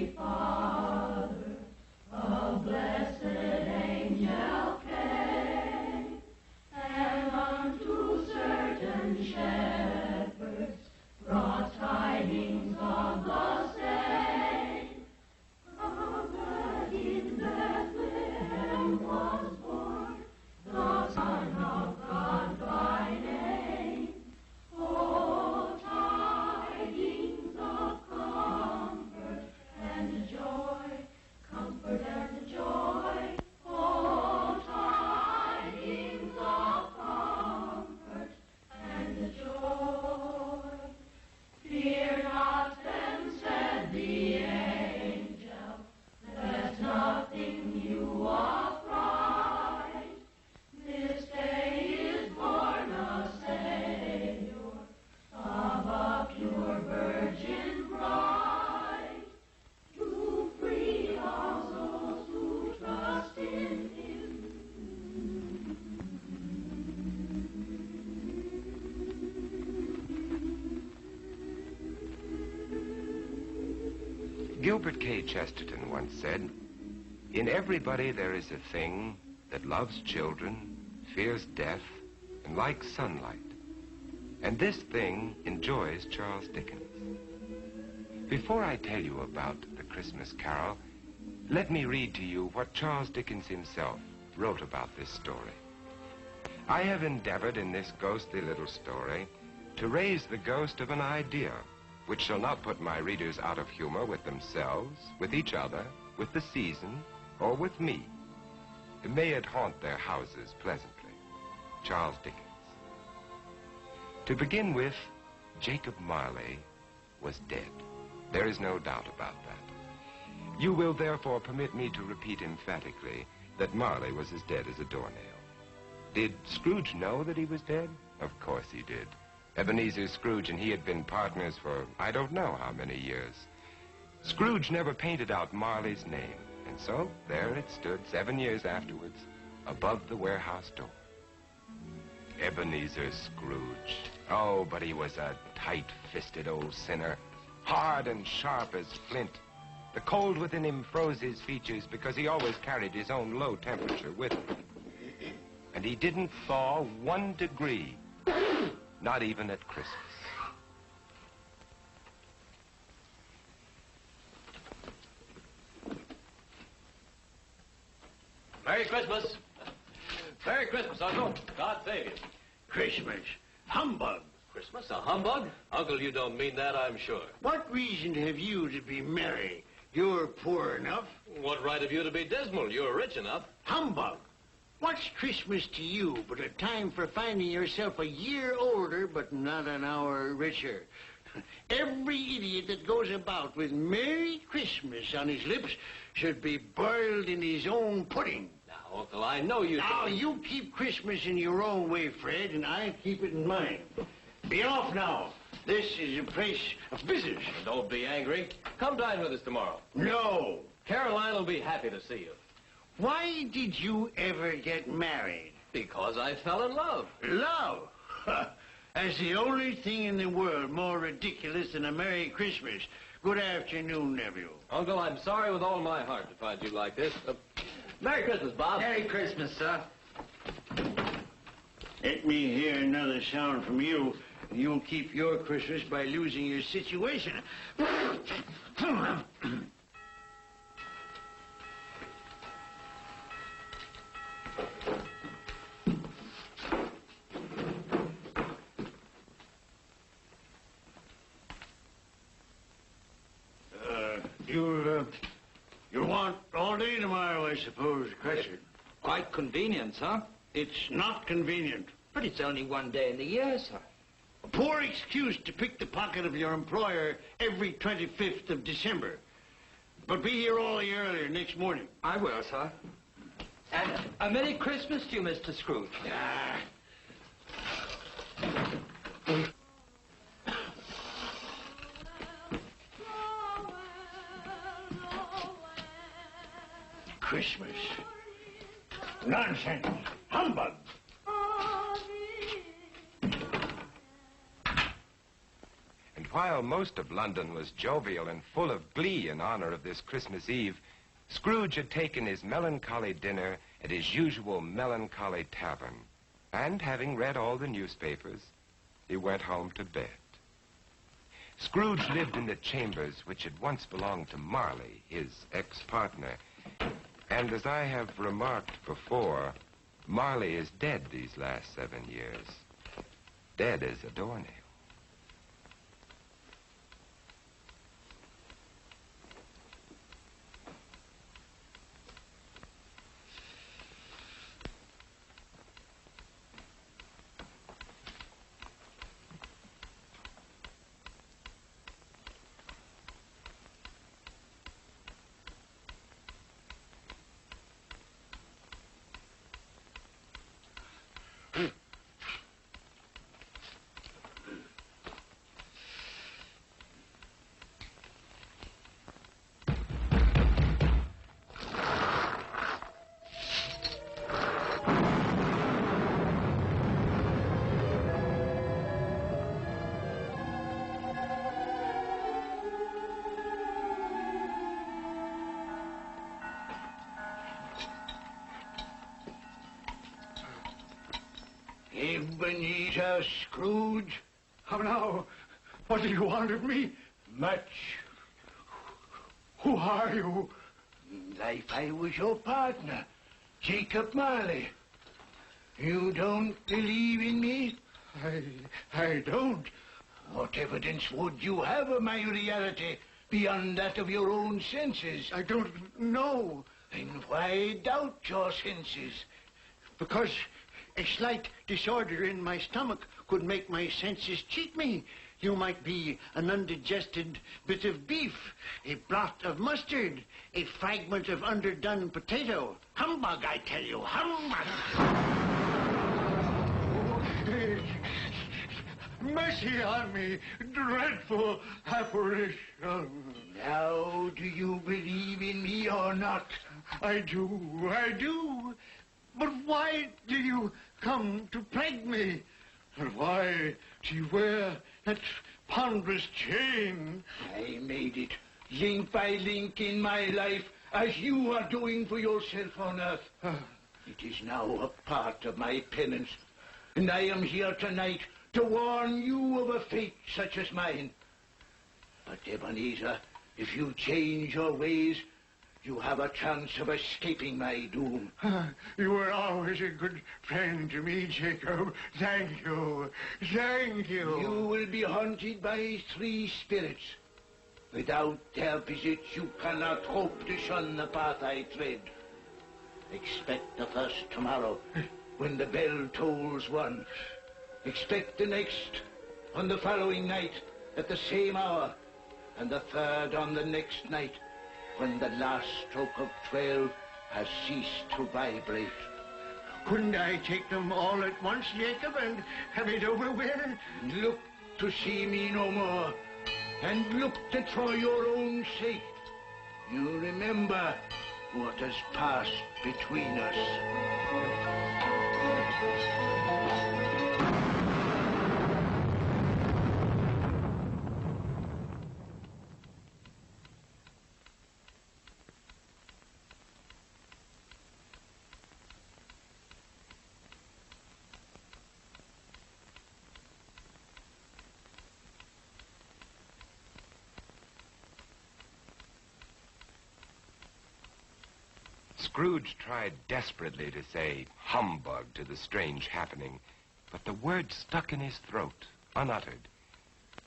Holy Father, a blessed angel came, and unto certain shepherds brought tidings of the same, that in Bethlehem was born the Son of God by name. Oh, tidings of comfort and joy, comfort and joy. Oh, tidings of comfort and joy. Fear not, then said the angel, let nothing you affright. This day is born a Savior of a pure virgin bride, to free all those who trust in him. Gilbert K. Chesterton once said, "In everybody there is a thing that loves children, fears death, and likes sunlight. And this thing enjoys Charles Dickens." Before I tell you about the Christmas Carol, let me read to you what Charles Dickens himself wrote about this story. I have endeavored in this ghostly little story to raise the ghost of an idea which shall not put my readers out of humor with themselves, with each other, with the season, or with me. May it haunt their houses pleasantly. Charles Dickens. To begin with, Jacob Marley was dead. There is no doubt about that. You will therefore permit me to repeat emphatically that Marley was as dead as a doornail. Did Scrooge know that he was dead? Of course he did. Ebenezer Scrooge and he had been partners for I don't know how many years. Scrooge never painted out Marley's name, and so there it stood 7 years afterwards above the warehouse door. Ebenezer Scrooge. Oh, but he was a tight-fisted old sinner, hard and sharp as flint. The cold within him froze his features because he always carried his own low temperature with him. And he didn't thaw 1 degree. Not even at Christmas. Merry Christmas. Merry Christmas, Uncle. God save you. Christmas. Humbug. Christmas, a humbug? Uncle, you don't mean that, I'm sure. What reason have you to be merry? You're poor enough. What right have you to be dismal? You're rich enough. Humbug. What's Christmas to you but a time for finding yourself a year older but not an hour richer? Every idiot that goes about with Merry Christmas on his lips should be boiled in his own pudding. Now, Uncle, I know you... Now, you keep Christmas in your own way, Fred, and I keep it in mine. Be off now. This is a place of business. Don't be angry. Come dine with us tomorrow. No. Caroline will be happy to see you. Why did you ever get married? Because I fell in love. Love? That's the only thing in the world more ridiculous than a Merry Christmas. Good afternoon, nephew. Uncle, I'm sorry with all my heart to find you like this. Merry Christmas, Bob. Merry Christmas, sir. Let me hear another sound from you, and you'll keep your Christmas by losing your situation. You'll want all day tomorrow, I suppose, Cratchit. Quite convenient, sir. It's not convenient. But it's only 1 day in the year, sir. A poor excuse to pick the pocket of your employer every 25th of December. But be here all the earlier next morning. I will, sir. And a Merry Christmas to you, Mr. Scrooge. Christmas. Nonsense. Humbug. And while most of London was jovial and full of glee in honor of this Christmas Eve, Scrooge had taken his melancholy dinner at his usual melancholy tavern, and having read all the newspapers, he went home to bed. Scrooge lived in the chambers which had once belonged to Marley, his ex-partner, and as I have remarked before, Marley is dead these last 7 years. Dead as a doornail. Ebenezer Scrooge? How now? What do you want of me? Much. Who are you? Life I was your partner, Jacob Marley. You don't believe in me? I don't. What evidence would you have of my reality beyond that of your own senses? I don't know. Then why doubt your senses? Because a slight disorder in my stomach could make my senses cheat me. You might be an undigested bit of beef, a blot of mustard, a fragment of underdone potato. Humbug, I tell you, humbug! Mercy on me, dreadful apparition. Now, do you believe in me or not? I do. But why do you come to plague me? And why do you wear that ponderous chain? I made it, link by link in my life, as you are doing for yourself on earth. It is now a part of my penance, and I am here tonight to warn you of a fate such as mine. But, Ebenezer, if you change your ways, you have a chance of escaping my doom. You were always a good friend to me, Jacob. Thank you. Thank you. You will be haunted by 3 spirits. Without their visits, you cannot hope to shun the path I tread. Expect the first tomorrow, when the bell tolls 1. Expect the next on the following night at the same hour, and the third on the next night, when the last stroke of 12 has ceased to vibrate. Couldn't I take them all at once, Jacob, and have it over with? Look to see me no more, and look that for your own sake you remember what has passed between us. Scrooge tried desperately to say humbug to the strange happening, but the word stuck in his throat, unuttered,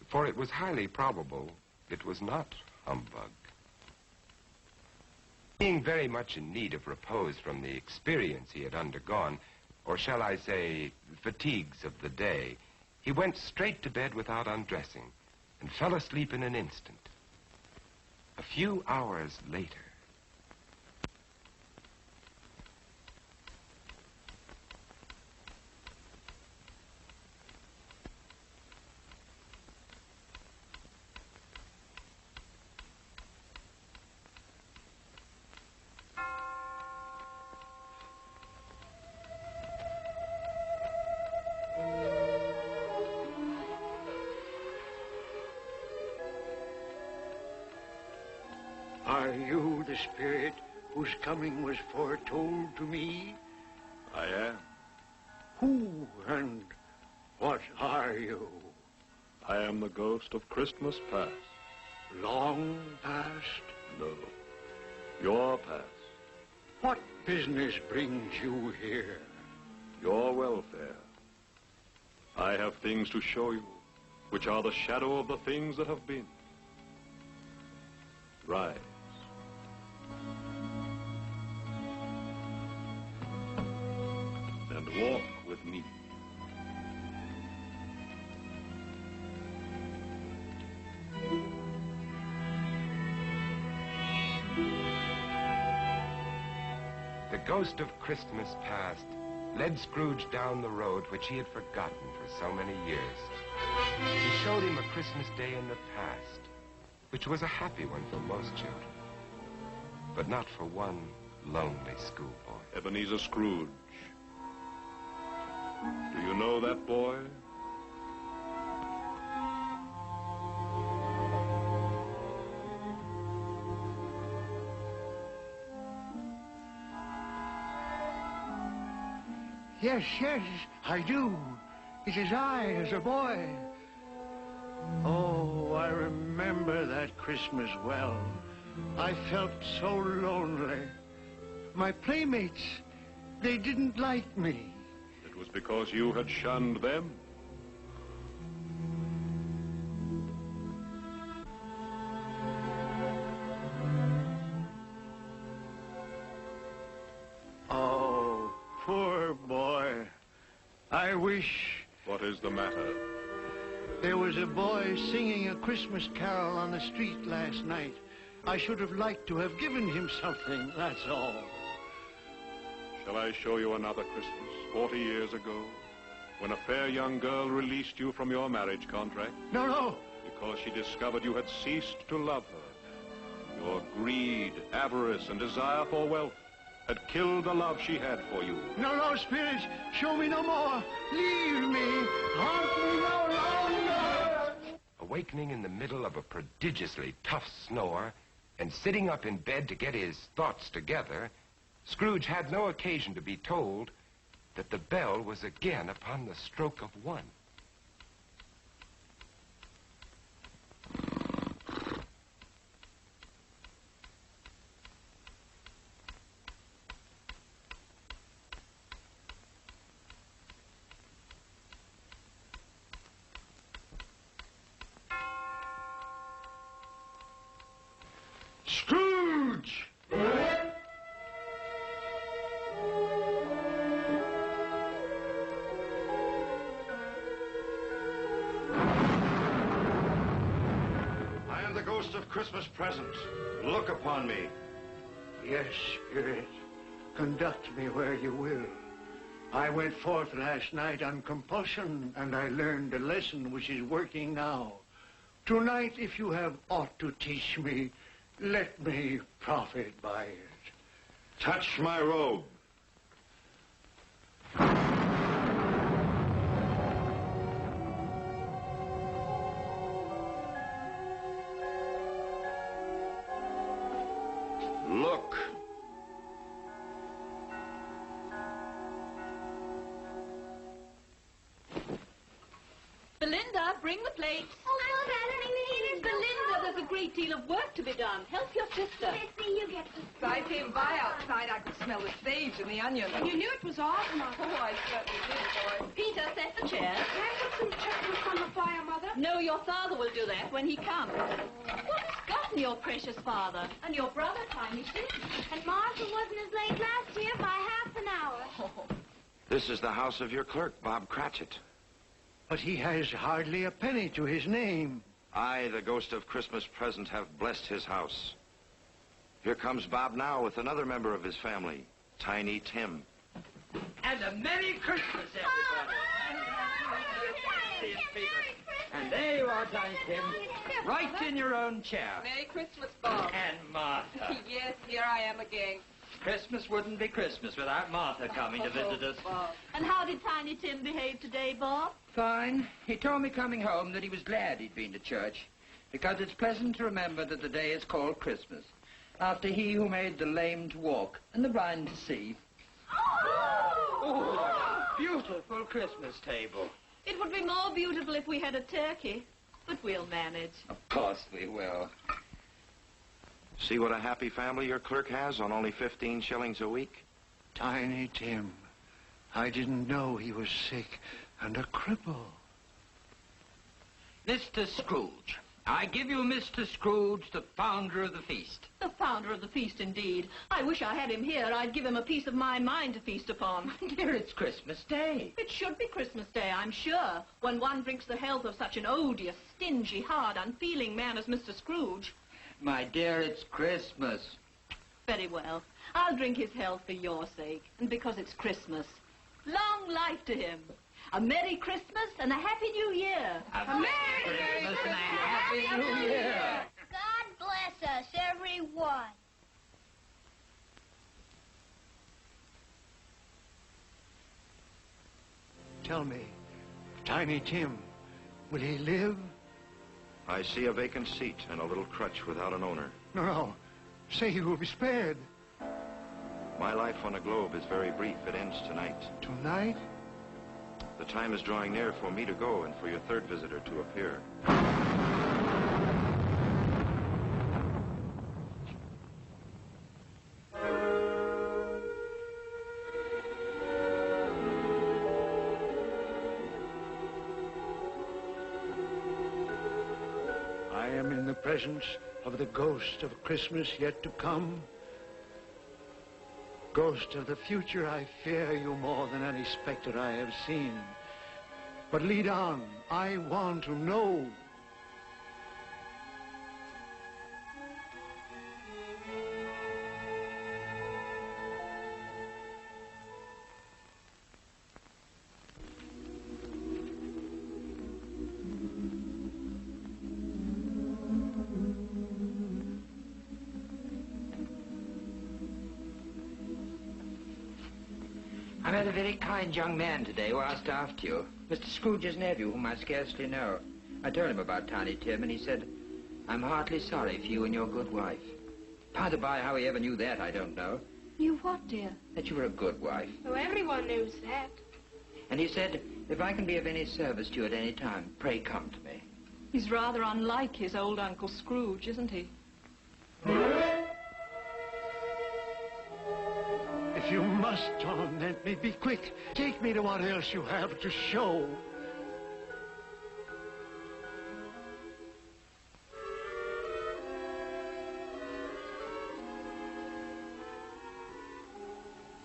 for it was highly probable it was not humbug. Being very much in need of repose from the experience he had undergone, or shall I say, fatigues of the day, he went straight to bed without undressing and fell asleep in an instant. A few hours later, you the spirit whose coming was foretold to me? I am. Who and what are you? I am the ghost of Christmas past. Long past? No, your past. What business brings you here? Your welfare. I have things to show you, which are the shadow of the things that have been. Rise. And walk with me. The ghost of Christmas past led Scrooge down the road which he had forgotten for so many years. He showed him a Christmas day in the past, which was a happy one for most children, but not for one lonely schoolboy. Ebenezer Scrooge. Do you know that boy? Yes, yes, I do. It is I as a boy. Oh, I remember that Christmas well. I felt so lonely. My playmates, they didn't like me. It was because you had shunned them. Oh, poor boy. I wish... What is the matter? There was a boy singing a Christmas carol on the street last night. I should have liked to have given him something, that's all. Shall I show you another Christmas, 40 years ago, when a fair young girl released you from your marriage contract? No, no. Because she discovered you had ceased to love her. Your greed, avarice, and desire for wealth had killed the love she had for you. No, no, Spirit. Show me no more. Leave me. Haunt me no longer. Awakening in the middle of a prodigiously tough snore and sitting up in bed to get his thoughts together, Scrooge had no occasion to be told that the bell was again upon the stroke of one. Scrooge! I am the ghost of Christmas present. Look upon me. Yes, Spirit. Conduct me where you will. I went forth last night on compulsion, and I learned a lesson which is working now. Tonight, if you have aught to teach me, let me profit by it. Touch my robe. Look. Belinda, bring the plates. Oh, Mother, Belinda, there's a great deal of work to be done. Help your sister. Missy, you get this. If I came by outside, I could smell the sage and the onion. And you knew it was ours, Mother. Oh, I certainly did, boy. Peter, set the chairs. Can I put some chocolate on the fire, Mother? No, your father will do that when he comes. What has gotten your precious father? And your brother, Tiny Tim? And Martha wasn't as late last year by half an hour. Oh. This is the house of your clerk, Bob Cratchit. But he has hardly a penny to his name. I, the ghost of Christmas present, have blessed his house. Here comes Bob now with another member of his family, Tiny Tim. And a Merry Christmas, everybody. And there you are, Tiny Tim, right in your own chair. Merry Christmas, Bob. And Martha. Yes, here I am again. Christmas wouldn't be Christmas without Martha coming to visit us. Bob. And how did Tiny Tim behave today, Bob? Fine. He told me coming home that he was glad he'd been to church, because it's pleasant to remember that the day is called Christmas. after he who made the lame to walk and the blind to see. Oh, beautiful Christmas table. It would be more beautiful if we had a turkey, but we'll manage. Of course we will. See what a happy family your clerk has on only 15 shillings a week? Tiny Tim. I didn't know he was sick and a cripple. Mr. Scrooge. I give you Mr. Scrooge, the founder of the feast. The founder of the feast, indeed. I wish I had him here. I'd give him a piece of my mind to feast upon. Dear, it's Christmas Day. It should be Christmas Day, I'm sure, when one drinks the health of such an odious, stingy, hard, unfeeling man as Mr. Scrooge. My dear, it's Christmas. Very well. I'll drink his health for your sake, and because it's Christmas. Long life to him. A Merry Christmas and a Happy New Year. A Merry Christmas and a Happy New Year. God bless us, everyone. Tell me, Tiny Tim, will he live? I see a vacant seat and a little crutch without an owner. No. Say he will be spared. My life on the globe is very brief. It ends tonight. Tonight? The time is drawing near for me to go and for your third visitor to appear. I am in the presence of the ghost of Christmas yet to come. Ghost of the future, I fear you more than any specter I have seen. But lead on, I want to know. I met a very kind young man today who asked after you. Mr. Scrooge's nephew, whom I scarcely know. I told him about Tiny Tim, and he said, I'm heartily sorry for you and your good wife. By the by, how he ever knew that, I don't know. You what, dear? That you were a good wife. Oh, everyone knows that. And he said, if I can be of any service to you at any time, pray come to me. He's rather unlike his old Uncle Scrooge, isn't he? If you must torment me, be quick. Take me to what else you have to show.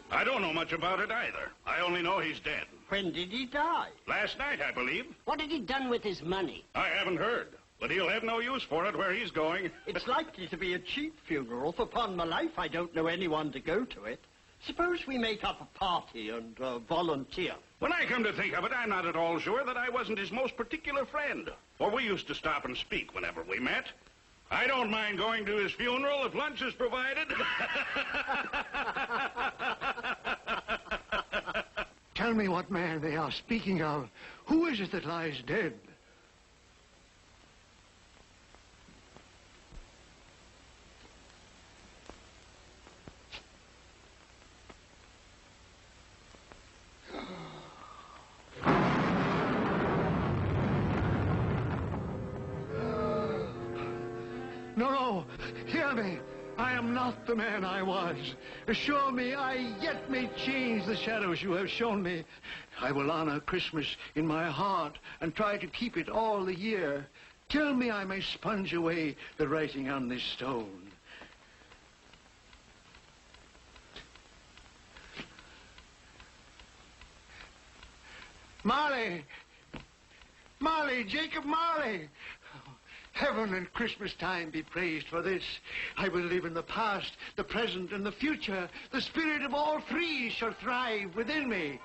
I don't know much about it either. I only know he's dead. When did he die? Last night, I believe. What had he done with his money? I haven't heard. But he'll have no use for it where he's going. It's likely to be a cheap funeral, for upon my life I don't know anyone to go to it. Suppose we make up a party and volunteer. When I come to think of it, I'm not at all sure that I wasn't his most particular friend. For we used to stop and speak whenever we met. I don't mind going to his funeral if lunch is provided. Tell me what man they are speaking of. Who is it that lies dead? No, hear me. I am not the man I was. Assure me I yet may change the shadows you have shown me. I will honor Christmas in my heart and try to keep it all the year. Tell me I may sponge away the writing on this stone. Marley! Marley! Jacob Marley! Heaven and Christmas time be praised for this. I will live in the past, the present, and the future. The spirit of all three shall thrive within me.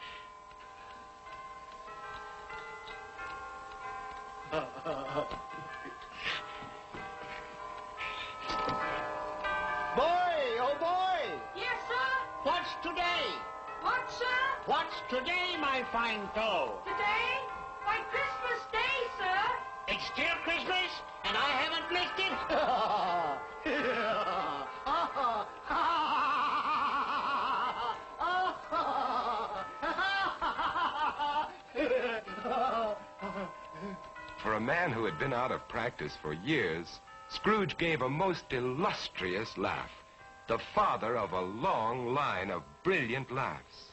Boy, oh boy! Yes, sir? What's today? What, sir? What's today, my fine fellow? Today? Why, Christmas Day, sir. It's still Christmas, and I haven't missed it. For a man who had been out of practice for years, Scrooge gave a most illustrious laugh, the father of a long line of brilliant laughs.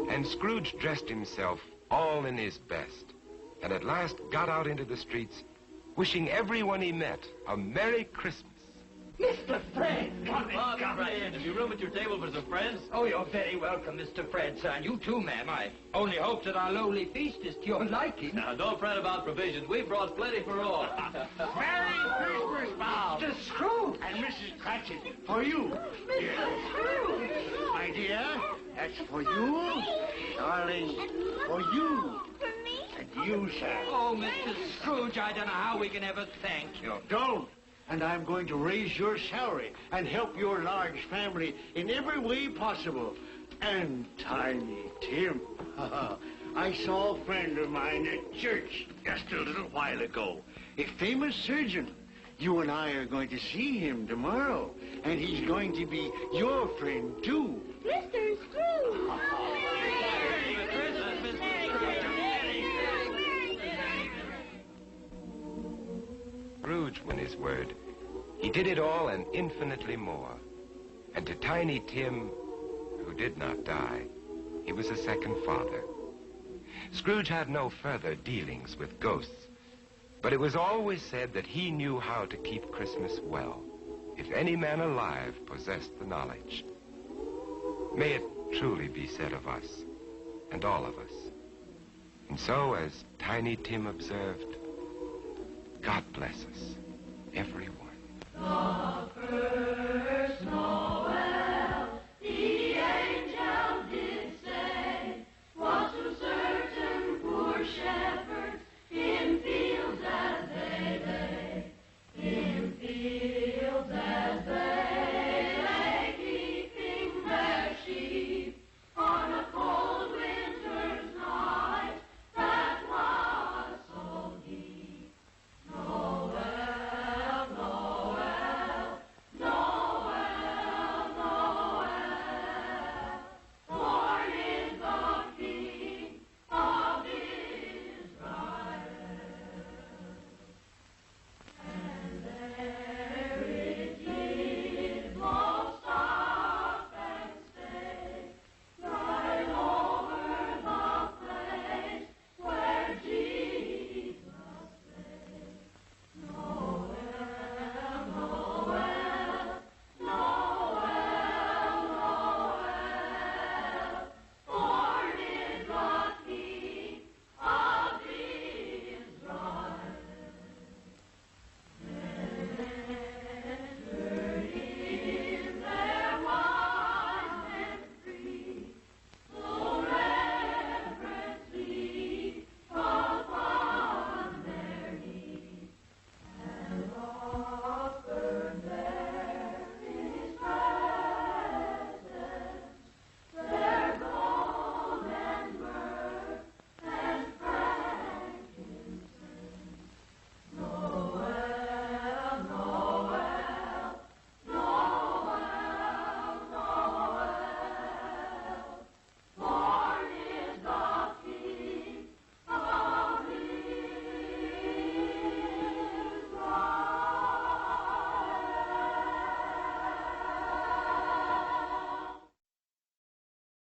And Scrooge dressed himself all in his best, and at last got out into the streets, wishing everyone he met a Merry Christmas. Mr. Fred! Come in. Have you room at your table for some friends? Oh, you're very welcome, Mr. Fred, son. You too, ma'am. I only hope that our lowly feast is to your liking. Now, don't fret about provisions. We've brought plenty for all. Merry Christmas, Bob. Mr. Scrooge! And Mrs. Cratchit, for you. Mr. Scrooge! My dear, that's for you. Darling, for you. For me? And you, sir. Oh, Mr. Scrooge, I don't know how we can ever thank you. Don't. And I'm going to raise your salary and help your large family in every way possible. And Tiny Tim. I saw a friend of mine at church just a little while ago. A famous surgeon. You and I are going to see him tomorrow. And he's going to be your friend, too. Mr. Scrooge! Merry Christmas, Mr. Scrooge. Scrooge won his word. He did it all and infinitely more. And to Tiny Tim, who did not die, he was a second father. Scrooge had no further dealings with ghosts, but it was always said that he knew how to keep Christmas well, if any man alive possessed the knowledge. May it truly be said of us, and all of us. And so, as Tiny Tim observed, God bless us, everyone. The